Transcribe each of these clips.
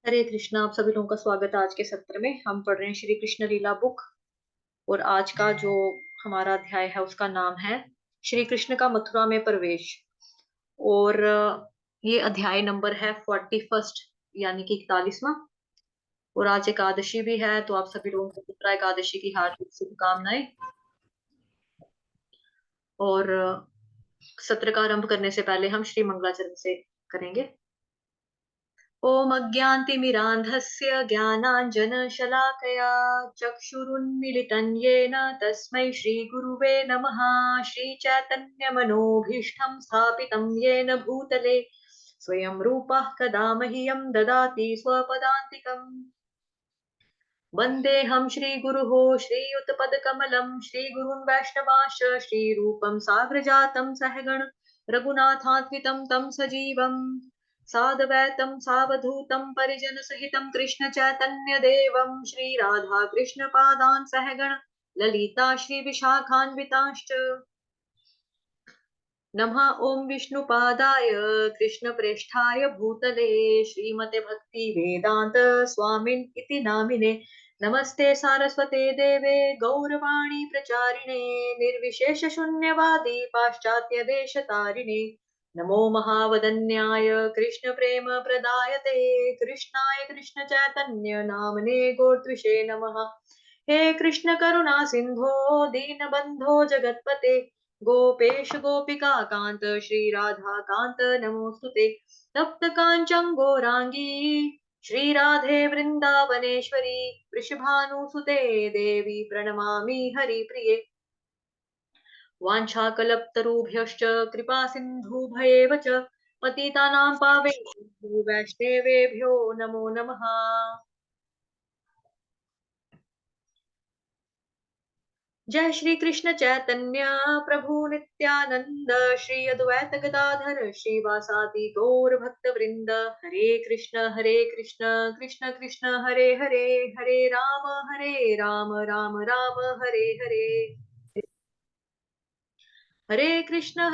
हरे कृष्णा। आप सभी लोगों का स्वागत है। आज के सत्र में हम पढ़ रहे हैं श्री कृष्ण लीला बुक। और आज का जो हमारा अध्याय है उसका नाम है श्री कृष्ण का मथुरा में प्रवेश। और ये अध्याय नंबर है 41, यानी कि 41वां। और आज एकादशी भी है, तो आप सभी लोगों को चित्रा एकादशी की हार्दिक शुभकामनाएं। और सत्र का आरंभ करने से पहले हम श्री मंगलाचरण से करेंगे। ॐ अज्ञानतिमिरान्धस्य ज्ञानाञ्जनशलाकया चक्षुरुन्मीलितं येन तस्मै श्रीगुरुवे नमः। श्रीचैतन्यमनोभीष्टं स्थापितं येन भूतले स्वयं रूपः कदा मह्यं ददाति स्वपदान्तिकम्। वन्देऽहं श्रीगुरुः श्रीयुतपदकमलं श्रीगुरुन् वैष्णवांश्च श्रीरूपं साग्रजातं सहगण रघुनाथान्वितं तं सजीवम् साद्वैतं सावधूतं परिजनसहितं कृष्ण चैतन्य देवं श्रीराधा कृष्ण पादान् सहगण ललिता श्रीविशाखान्वितांश्च। नमः ॐ विष्णुपादाय कृष्णप्रेष्ठाय भूतले श्रीमते भक्ति वेदांत स्वामिन् इति नामिने। नमस्ते सारस्वते देवे गौरवाणी प्रचारिणे निर्विशेष शून्यवादी पाश्चात्य देश तारिणे। नमो महावदन्याय कृष्ण प्रेम प्रदायते कृष्णाय कृष्ण चैतन्य नामने गोत्विषे नमः। हे कृष्ण करुणा सिंधो दीनबंधो जगतपते गोपेश गोपिका कांत श्री राधा कांत नमोस्तुते। तप्त कांचन गौरांगी श्री राधे वृंदावनेश्वरी वृषभानुसुते देवी प्रणमामि हरिप्रिये। वाञ्छाकल्पतरुभ्यश्च कृपा सिन्धुभ्येव च पतितानां पावनेभ्यो वैष्णवेभ्यो नमो नमः। जय श्री कृष्ण चैतन्य प्रभु नित्यानंद श्री अद्वैत गदाधर श्रीवासादि गौर भक्त वृंद। हरे कृष्ण कृष्ण कृष्ण हरे हरे, हरे राम राम हरे हरे। हरे कृष्ण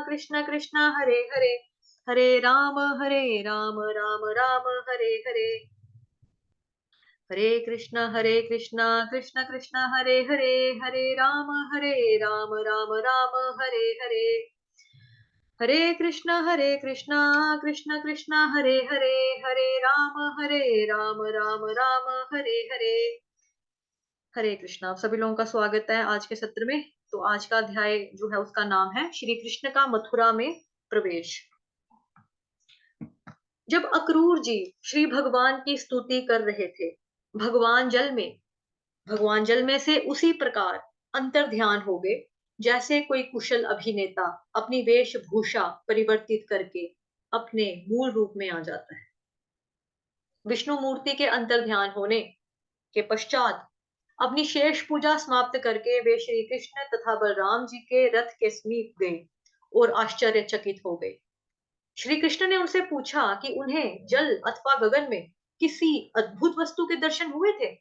कृष्ण कृष्ण हरे हरे, हरे राम राम हरे हरे। हरे कृष्णा कृष्ण कृष्ण हरे हरे, हरे राम राम हरे हरे। हरे कृष्णा कृष्ण कृष्ण हरे राम राम हरे हरे। हरे कृष्णा। आप सभी लोगों का स्वागत है आज के सत्र में। तो आज का अध्याय जो है उसका नाम है श्री कृष्ण का मथुरा में प्रवेश। जब अक्रूर जी श्री भगवान की स्तुति कर रहे थे, भगवान जल में से उसी प्रकार अंतर ध्यान हो गए जैसे कोई कुशल अभिनेता अपनी वेशभूषा परिवर्तित करके अपने मूल रूप में आ जाता है। विष्णु मूर्ति के अंतर ध्यान होने के पश्चात अपनी शेष पूजा समाप्त करके वे श्री कृष्ण तथा बलराम जी के रथ के समीप गए और आश्चर्यचकित हो गए। श्री कृष्ण ने उनसे पूछा कि उन्हें जल अथवा गगन में किसी अद्भुत वस्तु के दर्शन हुए थे।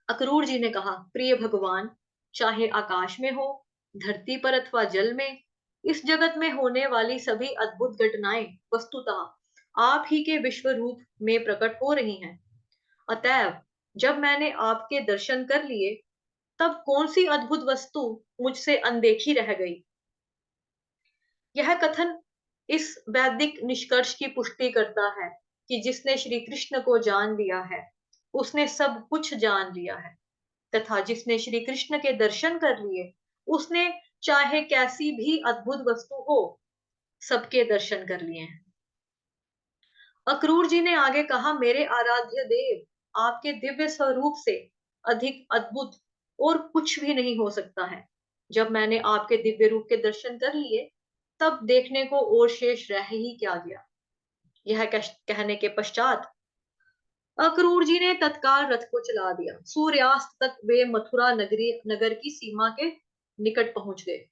अक्रूर जी ने कहा, प्रिय भगवान, चाहे आकाश में हो, धरती पर अथवा जल में, इस जगत में होने वाली सभी अद्भुत घटनाएं वस्तुतः आप ही के विश्व रूप में प्रकट हो रही हैं। अतएव जब मैंने आपके दर्शन कर लिए, तब कौन सी अद्भुत वस्तु मुझसे अनदेखी रह गई। यह कथन इस वैदिक निष्कर्ष की पुष्टि करता है कि जिसने श्री कृष्ण को जान लिया है, उसने सब कुछ जान लिया है, तथा जिसने श्री कृष्ण के दर्शन कर लिए, उसने चाहे कैसी भी अद्भुत वस्तु हो, सबके दर्शन कर लिए हैं। अक्रूर जी ने आगे कहा, मेरे आराध्य देव, आपके दिव्य स्वरूप से अधिक अद्भुत और कुछ भी नहीं हो सकता है। जब मैंने आपके दिव्य रूप के दर्शन कर लिए, तब देखने को और शेष रह ही क्या गया। यह कहने के पश्चात अक्रूर जी ने तत्काल रथ को चला दिया। सूर्यास्त तक वे मथुरा नगर की सीमा के निकट पहुंच गए।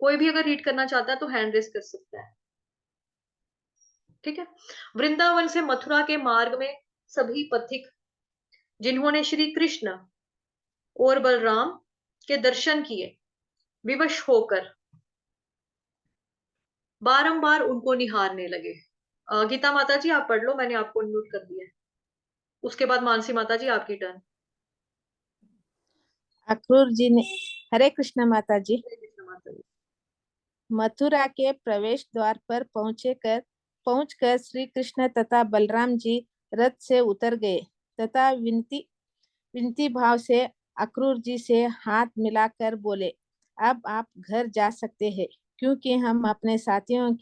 कोई भी अगर रीड करना चाहता है तो हैंड रेस कर सकता है। ठीक है। वृंदावन से मथुरा के मार्ग में सभी पथिक जिन्होंने श्री कृष्ण और बलराम के दर्शन किए, विवश होकर बारंबार उनको निहारने लगे। गीता माता जी आप पढ़ लो, मैंने आपको अनम्यूट कर दिया है। उसके बाद मानसी माता जी आपकी टर्न। अक्रूर जी ने, हरे कृष्ण माता जी। हरे कृष्ण माता जी। मथुरा के प्रवेश द्वार पर पहुंचकर श्री कृष्ण तथा बलराम जी रथ से उतर गए तथा विनती विनती भाव से अक्रूर जी से हाथ मिलाकर बोले, अब आप घर जा सकते हैं, क्योंकि हम अपने साथियों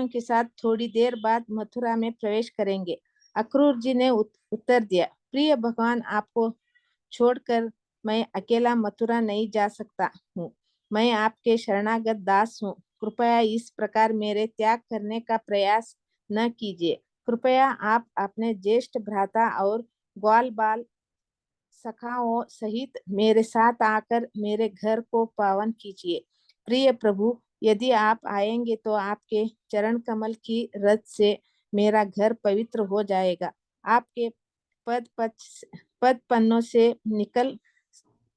के साथ थोड़ी देर बाद मथुरा में प्रवेश करेंगे। अक्रूर जी ने उत्तर दिया, प्रिय भगवान, आपको छोड़कर मैं अकेला मथुरा नहीं जा सकता हूँ। मैं आपके शरणागत दास हूँ। कृपया इस प्रकार मेरे त्याग करने का प्रयास न कीजिए। कृपया आप अपने ज्येष्ठ भ्राता और ग्वाल बाल सखाओं सहित मेरे साथ आकर मेरे घर को पावन कीजिए। प्रिय प्रभु, यदि आप आएंगे तो आपके चरण कमल की रज से मेरा घर पवित्र हो जाएगा। आपके पद पद पन्नों से निकल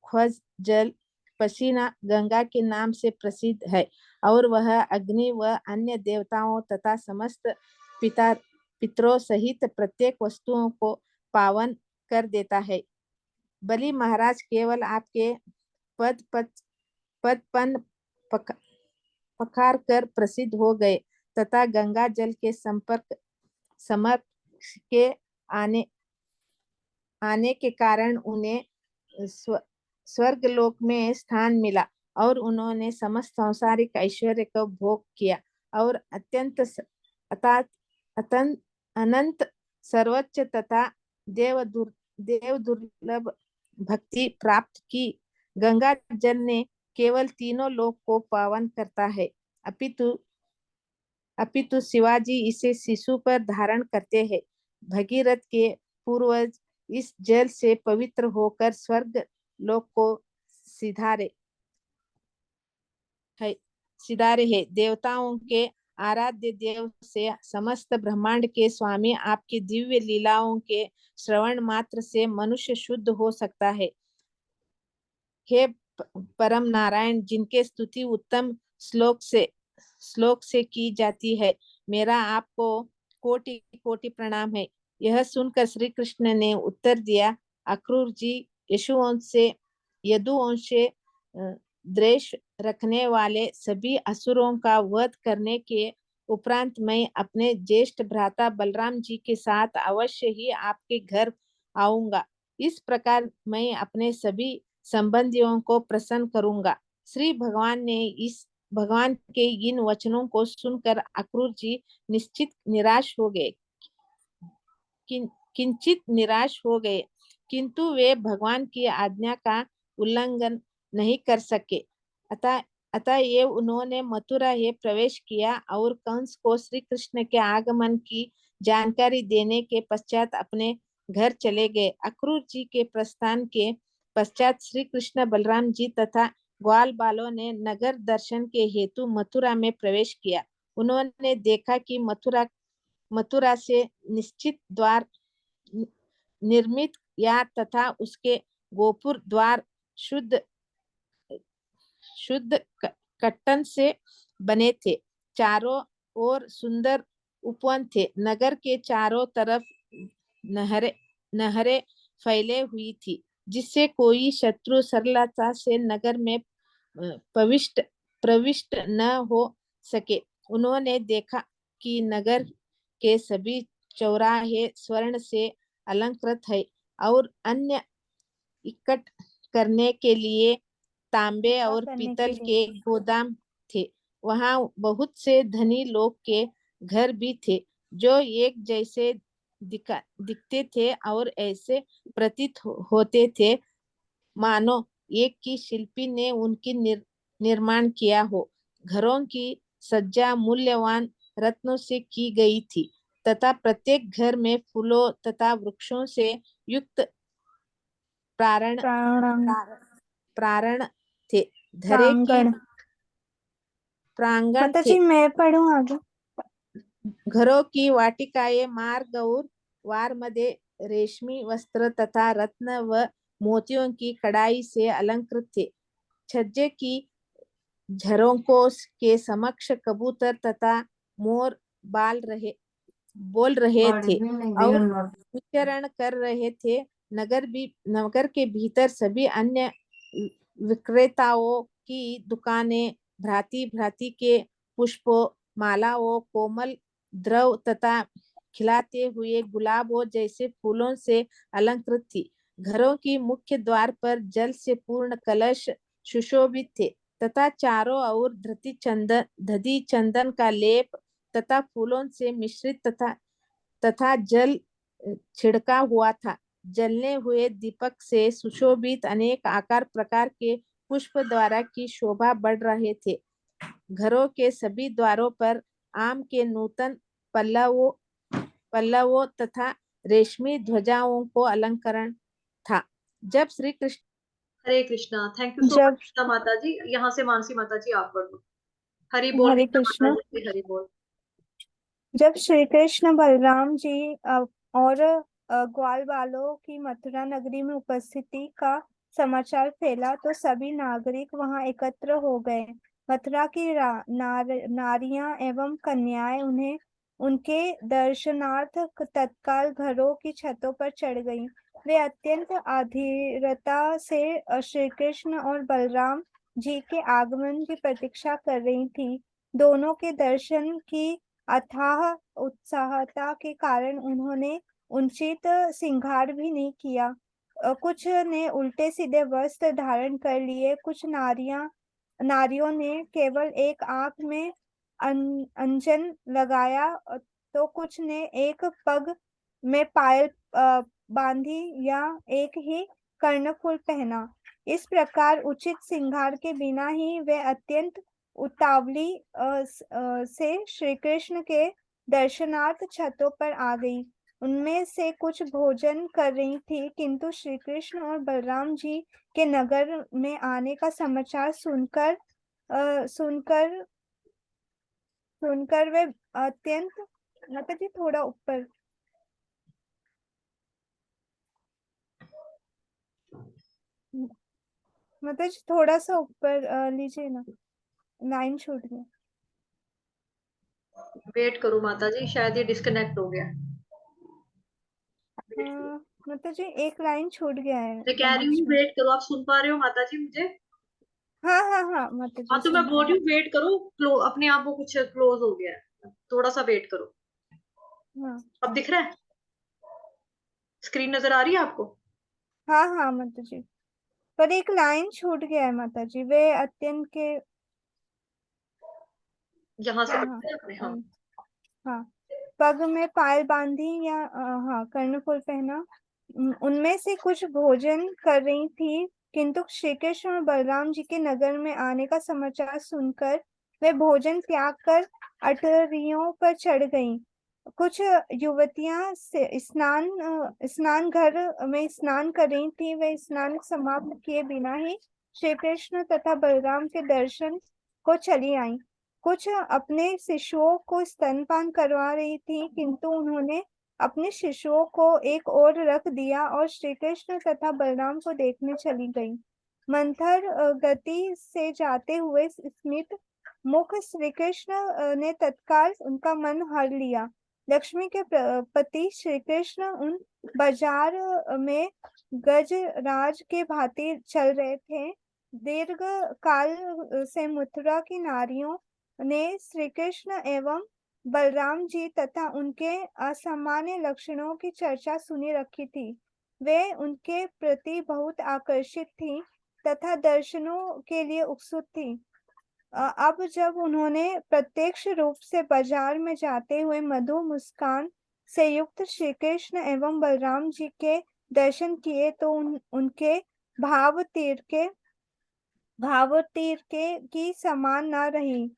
ख्वज जल पसीना गंगा के नाम से प्रसिद्ध है, और वह अग्नि व अन्य देवताओं तथा समस्त पितरों सहित प्रत्येक वस्तुओं को पावन कर देता है। बलि महाराज केवल आपके पद पद पद पन पक, पखार कर प्रसिद्ध हो गए तथा गंगा जल के समर्प के आने आने के कारण उन्हें स्वर्ग लोक में स्थान मिला, और उन्होंने समस्त सांसारिक ऐश्वर्य को भोग किया और अत्यंत अनंत सर्वोच्च तथा देव दुर्लभ भक्ति प्राप्त की। गंगा जल ने केवल तीनों लोक को पावन करता है, अपितु अपितु शिवाजी इसे शिशु पर धारण करते हैं। भगीरथ के पूर्वज इस जल से पवित्र होकर स्वर्ग लोक को सिधारे सिधारे है। देवताओं के आराध्य देव से समस्त ब्रह्मांड के स्वामी आपकी दिव्य लीलाओं के श्रवण मात्र से मनुष्य शुद्ध हो सकता है। हे परम नारायण, जिनके स्तुति उत्तम श्लोक से की जाती है, मेरा आपको कोटि कोटि प्रणाम है। यह सुनकर श्री कृष्ण ने उत्तर दिया, अक्रूर जी, यदुवंश से द्वेष रखने वाले सभी असुरों का वध करने के उपरांत मैं अपने ज्येष्ठ भ्राता बलराम जी के साथ अवश्य ही आपके घर आऊंगा। इस प्रकार मैं अपने सभी संबंधियों को प्रसन्न करूंगा। श्री भगवान के इन वचनों को सुनकर अक्रूर जी किंचित निराश हो गए, किंतु वे भगवान की आज्ञा का उल्लंघन नहीं कर सके। अतः अतः ये उन्होंने मथुरा में प्रवेश किया और कंस को श्री कृष्ण के आगमन की जानकारी देने के पश्चात अपने घर चले गए। अक्रूर जी के प्रस्थान के पश्चात श्री कृष्ण, बलराम जी तथा ग्वाल बालों ने नगर दर्शन के हेतु मथुरा में प्रवेश किया। उन्होंने देखा कि मथुरा से निश्चित द्वार निर्मित या तथा उसके गोपुर द्वार शुद्ध शुद्ध कट्टन से बने थे। चारों ओर सुंदर उपवन थे। नगर के चारों तरफ नहरें फैले हुई थी, जिससे कोई शत्रु सरलता से नगर में प्रविष्ट न हो सके। उन्होंने देखा कि नगर के सभी चौराहे स्वर्ण से अलंकृत है और अन्य इकट्ठ करने के लिए तांबे और पीतल के गोदाम थे। वहां बहुत से धनी लोग के घर भी थे, जो एक जैसे दिखते थे और ऐसे प्रतीत होते थे मानो एक की शिल्पी ने उनकी निर्माण किया हो। घरों की सज्जा मूल्यवान रत्नों से की गई थी तथा प्रत्येक घर में फूलों तथा वृक्षों से युक्त प्रारण प्रारण थे। धरे की प्रांगण थे। मैं पढ़ूं आगे। घरों की वाटिकाएं मार्ग और वार मध्ये रेशमी वस्त्र तथा रत्न व मोतियों की कढ़ाई से अलंकृत थे। छज्जे की झरोकों के समक्ष कबूतर तथा मोर बोल रहे थे और विचरण कर रहे थे। नगर के भीतर सभी अन्य विक्रेताओं की दुकानें भांति भांति के पुष्पों, मालाओं, कोमल द्रव तथा खिलाते हुए गुलाबों जैसे फूलों से अलंकृत थी। घरों की मुख्य द्वार पर जल से पूर्ण कलश सुशोभित थे तथा चारों ओर दधी चंदन का लेप तथा फूलों से मिश्रित तथा जल छिड़का हुआ था। जलने हुए दीपक से सुशोभित अनेक आकार प्रकार के पुष्प द्वारा की शोभा बढ़ रहे थे। घरों के सभी द्वारों पर आम के नूतन पल्लवों तथा रेशमी ध्वजाओं को अलंकरण था। जब श्री कृष्ण हरे कृष्णा। थैंक यू सो जब मच माता जी। यहाँ से मानसी माता जी आप पढ़ लो। हरि बोल हरे कृष्णा माता कृष्ण। जी, हरि बोल। जब श्री कृष्ण बलराम जी और ग्वाल बालों की मथुरा नगरी में उपस्थिति का समाचार फैला तो सभी नागरिक वहां एकत्र हो गए। मथुरा की नारियां एवं कन्याएं उन्हें उनके दर्शनार्थ तत्काल घरों की छतों पर चढ़ गईं। वे अत्यंत आधीरता से श्री कृष्ण और बलराम जी के आगमन की प्रतीक्षा कर रही थी। दोनों के दर्शन की अथाह उत्साहता के कारण उन्होंने उचित श्रृंगार भी नहीं किया। कुछ ने उल्टे सीधे वस्त्र धारण कर लिए। कुछ नारियों ने केवल एक आंख में अंजन लगाया तो कुछ ने एक पग में पायल बांधी या एक ही कर्णफूल पहना। इस प्रकार उचित श्रृंगार के बिना ही वे अत्यंत उतावली से श्री कृष्ण के दर्शनार्थ छतों पर आ गई। उनमें से कुछ भोजन कर रही थी किंतु श्री कृष्ण और बलराम जी के नगर में आने का समाचार सुनकर वे अत्यंत माता जी थोड़ा ऊपर माता जी थोड़ा सा ऊपर लीजिए ना, लाइन छूट गया। वेट करो माता जी, शायद ये डिस्कनेक्ट हो गया। माता जी एक लाइन छूट गया है मैं कह रही बीच हूँ में। वेट करो। आप सुन पा रहे हो माता जी मुझे? हाँ हाँ हाँ माता हाँ जी तो मैं सुन बोल पा रही हूँ वेट करो। अपने आप वो कुछ क्लोज हो गया है, थोड़ा सा वेट करो। हाँ अब दिख रहा है? स्क्रीन नजर आ रही है आपको? हाँ हाँ माता जी, पर एक लाइन छूट गया है माता जी। वे अत्यंत के यहाँ से हाँ हाँ पढ़ते हैं आपने? हाँ। हाँ पग में पायल बांधी या हाँ कर्णफूल पहना। उनमें से कुछ भोजन कर रही थी किंतु श्री कृष्ण और बलराम जी के नगर में आने का समाचार सुनकर वे भोजन त्याग कर अटरियों पर चढ़ गईं। कुछ युवतियां स्नान घर में स्नान कर रही थी। वे स्नान समाप्त किए बिना ही श्री कृष्ण तथा बलराम के दर्शन को चली आईं। कुछ अपने शिशुओं को स्तनपान करवा रही थी किंतु उन्होंने अपने शिशुओं को एक ओर रख दिया और श्री कृष्ण तथा बलराम को देखने चली गई। मंथर गति से जाते हुए स्मित मुख श्री कृष्ण ने तत्काल उनका मन हर लिया। लक्ष्मी के पति श्री कृष्ण उन बाजार में गजराज के भांति चल रहे थे। दीर्घ काल से मथुरा की नारियों ने श्री कृष्ण एवं बलराम जी तथा उनके असामान्य लक्षणों की चर्चा सुनी रखी थी। वे उनके प्रति बहुत आकर्षित थी तथा दर्शनों के लिए उत्सुक थी। अब जब उन्होंने प्रत्यक्ष रूप से बाजार में जाते हुए मधु मुस्कान से युक्त श्री कृष्ण एवं बलराम जी के दर्शन किए तो उनके भाव तीर के की समान न रही।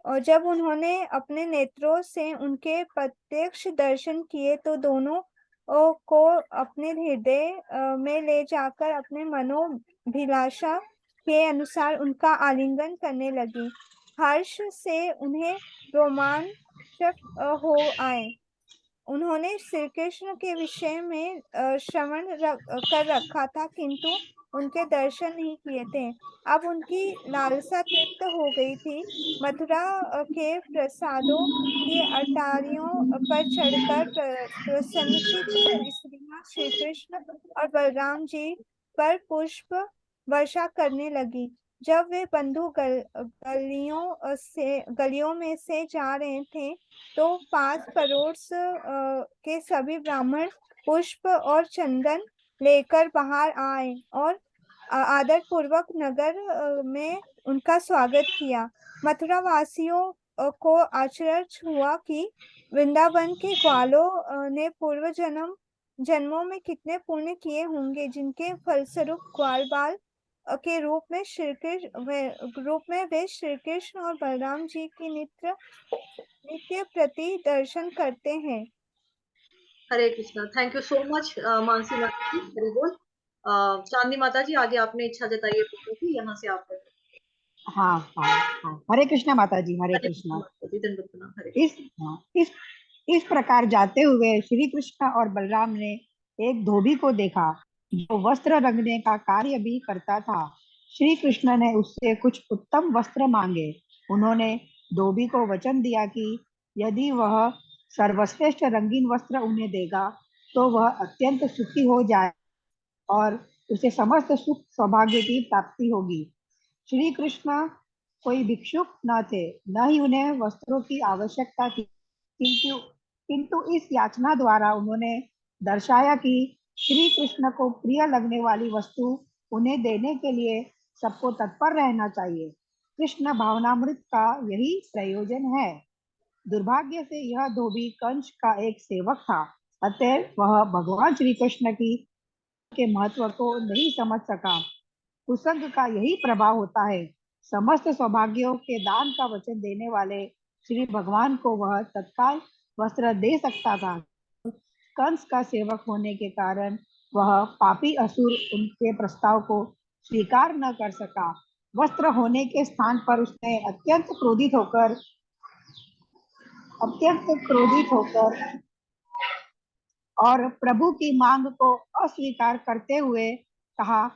और जब उन्होंने अपने नेत्रों से उनके प्रत्यक्ष दर्शन किए तो दोनों को अपने हृदय में ले जाकर अपने मनोभिलाषा के अनुसार उनका आलिंगन करने लगी। हर्ष से उन्हें रोमांचक हो आए। उन्होंने श्री कृष्ण के विषय में श्रवण कर रखा था किंतु उनके दर्शन नहीं किए थे। अब उनकी लालसा तृप्त हो गई थी। मथुरा के प्रसादों की अटारियों पर चढ़कर प्रसन्नचित्त स्त्रियां श्री कृष्ण और बलराम जी पर पुष्प वर्षा करने लगी। जब वे बंधु गलियों में से जा रहे थे, तो पास पड़ोस के सभी ब्राह्मण पुष्प और चंदन लेकर बाहर आए और आदर पूर्वक नगर में उनका स्वागत किया। मथुरा वासियों को आश्चर्य हुआ कि वृंदावन के ग्वालों ने पूर्व जन्मों में कितने पुण्य किए होंगे, जिनके फलस्वरूप ग्वाल बाल के रूप में वे श्री कृष्ण और बलराम जी की नित्य प्रति दर्शन करते हैं। Hare Krishna. Thank you so much Mansi माता जी, वेरी गुड। चांदनी माता जी, आगे आपने इच्छा जताई है बोलने की, यहाँ से आप करें। हाँ हाँ हाँ, हरे कृष्णा माता जी, हरे हरे कृष्णा कृष्णा। माता जी, दंडवत प्रणाम। हरे इस हाँ, इस प्रकार जाते हुए श्री कृष्ण और बलराम ने एक धोबी को देखा जो वस्त्र रंगने का कार्य भी करता था। श्री कृष्ण ने उससे कुछ उत्तम वस्त्र मांगे। उन्होंने धोबी को वचन दिया कि यदि वह सर्वश्रेष्ठ रंगीन वस्त्र उन्हें देगा तो वह अत्यंत सुखी हो जाए और उसे समस्त सुख सौभाग्य की प्राप्ति होगी। श्री कृष्ण कोई भिक्षुक न थे, न ही उन्हें वस्त्रों की आवश्यकता थी, किंतु किंतु इस याचना द्वारा उन्होंने दर्शाया कि श्री कृष्ण को प्रिय लगने वाली वस्तु उन्हें देने के लिए सबको तत्पर रहना चाहिए। कृष्ण भावनामृत का यही प्रयोजन है। दुर्भाग्य से यह धोबी कंस का एक सेवक था, अतः वह भगवान श्री कृष्ण की के महत्व को नहीं समझ सका। कुसंग का यही प्रभाव होता है। समस्त सौभाग्यों के दान का वचन देने वाले श्री भगवान को वह तत्काल वस्त्र दे सकता था। कंस का सेवक होने के कारण वह पापी असुर उनके प्रस्ताव को स्वीकार न कर सका। वस्त्र होने के स्थान पर उसने अत्यंत क्रोधित होकर और प्रभु की मांग को अस्वीकार करते हुए कहा,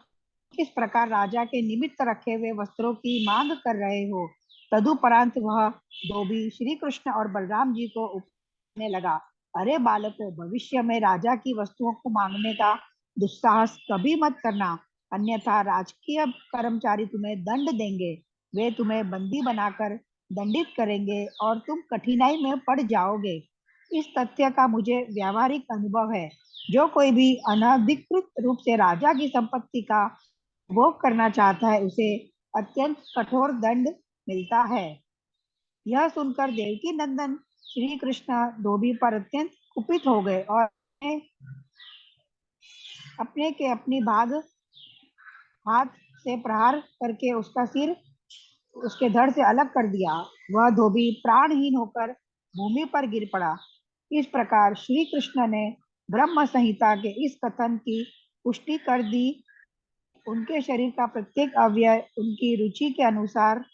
किस प्रकार राजा के निमित्त रखे हुए वस्त्रों की मांग कर रहे हो। तदुपरांत वह धोबी श्री कृष्ण और बलराम जी को उपने लगा, अरे बालकों, भविष्य में राजा की वस्तुओं को मांगने का दुस्साहस कभी मत करना, अन्यथा राजकीय कर्मचारी तुम्हें दंड देंगे। वे तुम्हें बंदी बनाकर दंडित करेंगे और तुम कठिनाई में पड़ जाओगे। इस तथ्य का मुझे व्यावहारिक अनुभव है। जो कोई भी अनधिकृत रूप से राजा की संपत्ति का भोग करना चाहता है, उसे अत्यंत कठोर दंड मिलता है। यह सुनकर देवकी नंदन श्री कृष्ण धोबी पर अत्यंत कुपित हो गए और अपनी भाग हाथ से प्रहार करके उसका सिर उसके धड़ से अलग कर दिया। वह धोबी प्राणहीन होकर भूमि पर गिर पड़ा। इस प्रकार श्री कृष्ण ने ब्रह्म संहिता के इस कथन की पुष्टि कर दी। उनके शरीर का प्रत्येक अवयव उनकी रुचि के अनुसार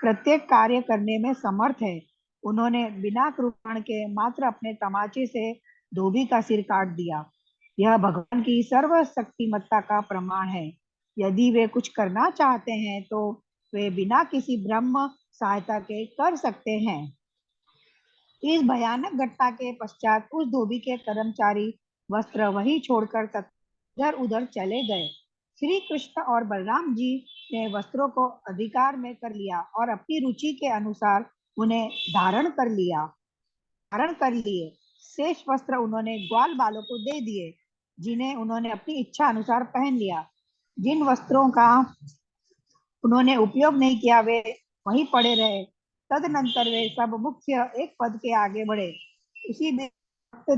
प्रत्येक कार्य करने में समर्थ है। उन्होंने बिना कृपाण के मात्र अपने तमाचे से धोबी का सिर काट दिया। यह भगवान की सर्वशक्तिमत्ता का प्रमाण है। यदि वे कुछ करना चाहते हैं तो वे बिना किसी ब्रह्म सहायता के कर सकते हैं। इस भयानक घटना के पश्चात उस धोबी के कर्मचारी वस्त्र वही छोड़कर इधर उधर चले गए। श्री कृष्ण और बलराम जी ने वस्त्रों को अधिकार में कर लिया और अपनी रुचि के अनुसार उन्हें धारण कर लिए। शेष वस्त्र उन्होंने ग्वाल बालों को दे दिए, जिन्हें उन्होंने अपनी इच्छा अनुसार पहन लिया। जिन वस्त्रों का उन्होंने उपयोग नहीं किया, वे वहीं पड़े रहे। तदनंतर वे सब मुख्य एक पद के आगे बढ़े। उसी दिन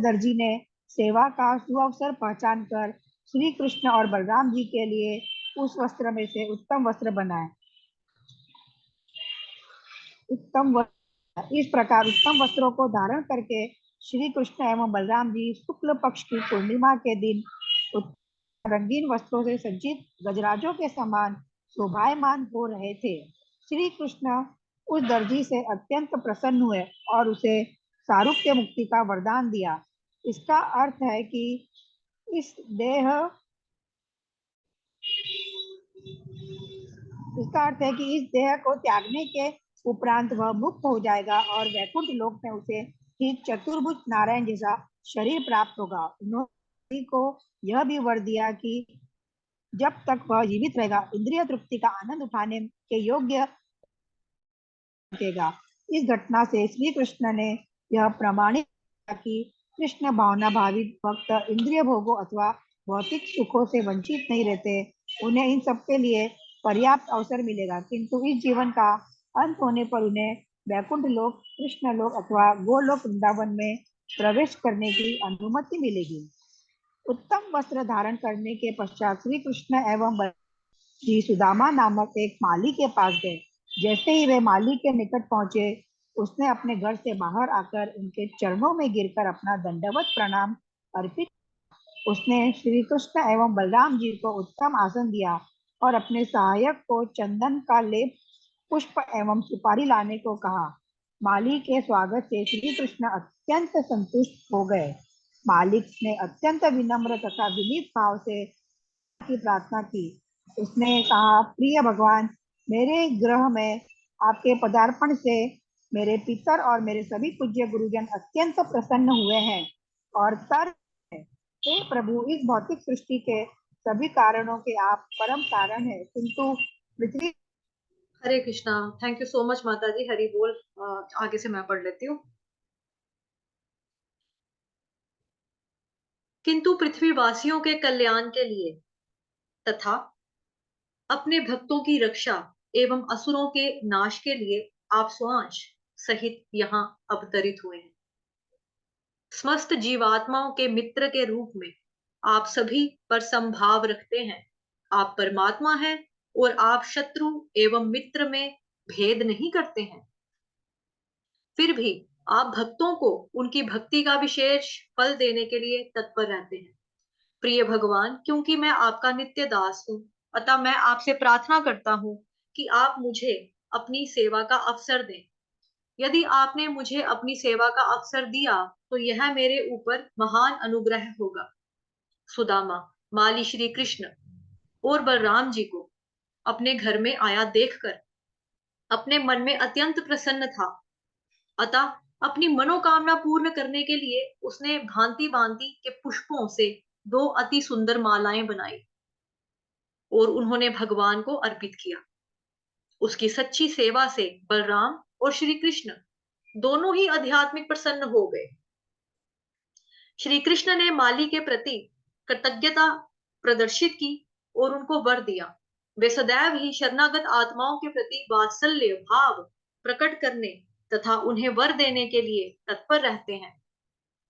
दर्जी ने सेवा का सुअवसर पहचान कर श्री कृष्ण और बलराम जी के लिए उस वस्त्र में से उत्तम वस्त्र बनाए। इस प्रकार उत्तम वस्त्रों को धारण करके श्री कृष्ण एवं बलराम जी शुक्ल पक्ष की पूर्णिमा के दिन रंगीन वस्त्रों से सज्जित गजराजों के समान शोभायमान हो रहे थे। श्री कृष्ण उस दर्जी से अत्यंत प्रसन्न हुए और उसे सारूप्य मुक्ति का वरदान दिया। इसका अर्थ है कि इस देह इसका अर्थ है कि इस देह को त्यागने के उपरांत वह मुक्त हो जाएगा और वैकुंठ लोक में उसे ठीक चतुर्भुज नारायण जैसा शरीर प्राप्त होगा। उन्होंने को यह भी वर दिया कि जब तक वह जीवित रहेगा इंद्रिय तृप्ति का आनंद उठाने के योग्य रखेगा। इस घटना से श्री कृष्ण ने यह प्रमाणित किया कि कृष्ण भावना भावित भक्त इंद्रिय भोगों अथवा भौतिक सुखों से वंचित नहीं रहते। उन्हें इन सब के लिए पर्याप्त अवसर मिलेगा, किंतु इस जीवन का अंत होने पर उन्हें वैकुंठ लोक, कृष्ण लोक अथवा गोलोक वृंदावन में प्रवेश करने की अनुमति मिलेगी। उत्तम वस्त्र धारण करने के पश्चात श्री कृष्ण एवं श्री सुदामा नामक एक माली के पास गए। जैसे ही वे माली के निकट पहुंचे, उसने अपने घर से बाहर आकर उनके चरणों में गिरकर अपना दंडवत प्रणाम अर्पित। उसने श्री कृष्ण एवं बलराम जी को उत्तम आसन दिया और अपने सहायक को चंदन का लेप, पुष्प एवं सुपारी लाने को कहा। माली के स्वागत से श्री कृष्ण अत्यंत संतुष्ट हो गए। मालिक ने अत्यंत विनम्र तथा विनीत भाव से की प्रार्थना की। उसने कहा, प्रिय भगवान, मेरे गृह में आपके पदार्पण से मेरे पितर और मेरे सभी पूज्य गुरुजन अत्यंत प्रसन्न हुए हैं और तर है। हे प्रभु, इस भौतिक सृष्टि के सभी कारणों के आप परम कारण है, किंतु पृथ्वी। Hare Krishna. Thank you so much माता जी। हरि बोल। आगे से मैं पढ़ लेती हूँ। किंतु पृथ्वीवासियों के कल्याण के लिए तथा अपने भक्तों की रक्षा एवं असुरों के नाश के लिए आप स्वांश सहित यहाँ अवतरित हुए हैं। समस्त जीवात्माओं के मित्र के रूप में आप सभी पर संभाव रखते हैं। आप परमात्मा हैं और आप शत्रु एवं मित्र में भेद नहीं करते हैं। फिर भी आप भक्तों को उनकी भक्ति का विशेष फल देने के लिए तत्पर रहते हैं। प्रिय भगवान, क्योंकि मैं आपका नित्य दास हूँ, अतः मैं आपसे प्रार्थना करता हूँ कि आप मुझे अपनी सेवा का अवसर दें। यदि आपने मुझे अपनी सेवा का अवसर दिया तो यह मेरे ऊपर महान अनुग्रह होगा। सुदामा माली श्री कृष्ण और बलराम जी को अपने घर में आया देखकर अपने मन में अत्यंत प्रसन्न था। अतः अपनी मनोकामना पूर्ण करने के लिए उसने भांति भांति के पुष्पों से 2 अति सुंदर मालाएं बनाई और उन्होंने भगवान को अर्पित किया। उसकी सच्ची सेवा से बलराम और श्री कृष्ण दोनों ही आध्यात्मिक प्रसन्न हो गए। श्री कृष्ण ने माली के प्रति कृतज्ञता प्रदर्शित की और उनको वर दिया। वे सदैव ही शरणागत आत्माओं के प्रति वात्सल्य भाव प्रकट करने तथा उन्हें वर देने के लिए तत्पर रहते हैं।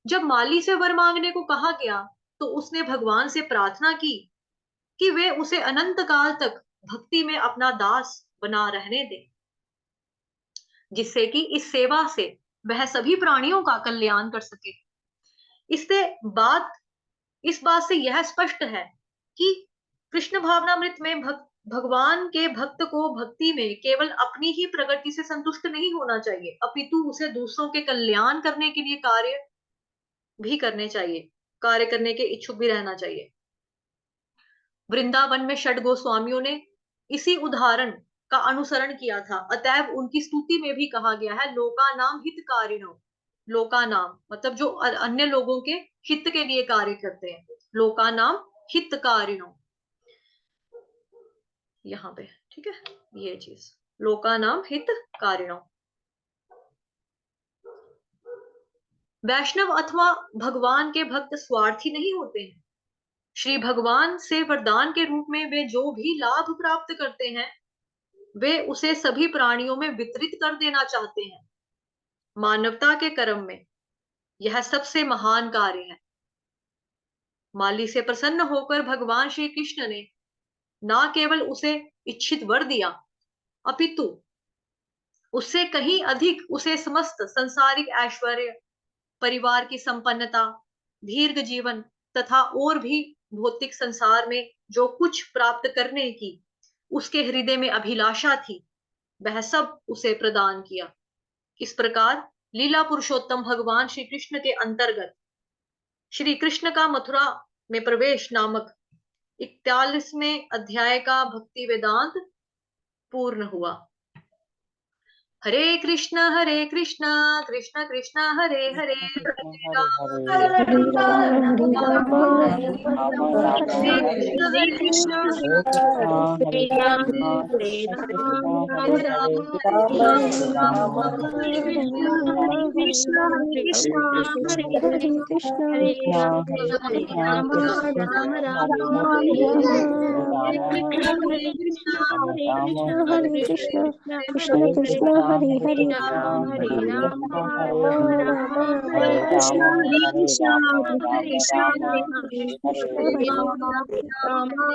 जब माली से वर मांगने को कहा गया तो उसने भगवान से प्रार्थना की कि वे उसे अनंत काल तक भक्ति में अपना दास बना रहने दें, जिससे कि इस सेवा से वह सभी प्राणियों का कल्याण कर सके। इससे इस बात से यह स्पष्ट है कि कृष्ण भावनामृत में भगवान के भक्त को भक्ति में केवल अपनी ही प्रगति से संतुष्ट नहीं होना चाहिए, अपितु उसे दूसरों के कल्याण करने के लिए कार्य भी करने चाहिए, कार्य करने के इच्छुक भी रहना चाहिए। वृंदावन में षड गोस्वामियों ने इसी उदाहरण का अनुसरण किया था, अतएव उनकी स्तुति में भी कहा गया है लोका नाम हितकारिणो। लोका नाम मतलब जो अन्य लोगों के हित के लिए कार्य करते हैं, लोका नाम हितकारिणो यहाँ पे, ठीक है, ये चीज लोका नाम हितकारिणो। वैष्णव अथवा भगवान के भक्त स्वार्थी नहीं होते हैं। श्री भगवान से वरदान के रूप में वे जो भी लाभ प्राप्त करते हैं वे उसे सभी प्राणियों में वितरित कर देना चाहते हैं। मानवता के कर्म में यह सबसे महान कार्य है। माली से प्रसन्न होकर भगवान श्री कृष्ण ने ना केवल उसे इच्छित वर दिया, अपितु उससे कहीं अधिक उसे समस्त संसारिक ऐश्वर्य, परिवार की संपन्नता, दीर्घ जीवन तथा और भी भौतिक संसार में जो कुछ प्राप्त करने की उसके हृदय में अभिलाषा थी वह सब उसे प्रदान किया। इस प्रकार लीला पुरुषोत्तम भगवान श्री कृष्ण के अंतर्गत श्री कृष्ण का मथुरा में प्रवेश नामक 41वें अध्याय का भक्ति वेदांत पूर्ण हुआ। हरे कृष्णा कृष्ण कृष्ण हरे हरे, हरे राम हरे राम, हरे कृष्णा हरे राम, राम राम हरे राम, हरे कृष्णा हरे कृष्णा, हरे राम राम राम हरे हरे कृष्ण कृष्ण कृष्ण हरे हरे हरे राम राम राम हरे कृष्ण हरे कृष्णा हरे कृष्ण हरे कृष्ण हरे राम राम राम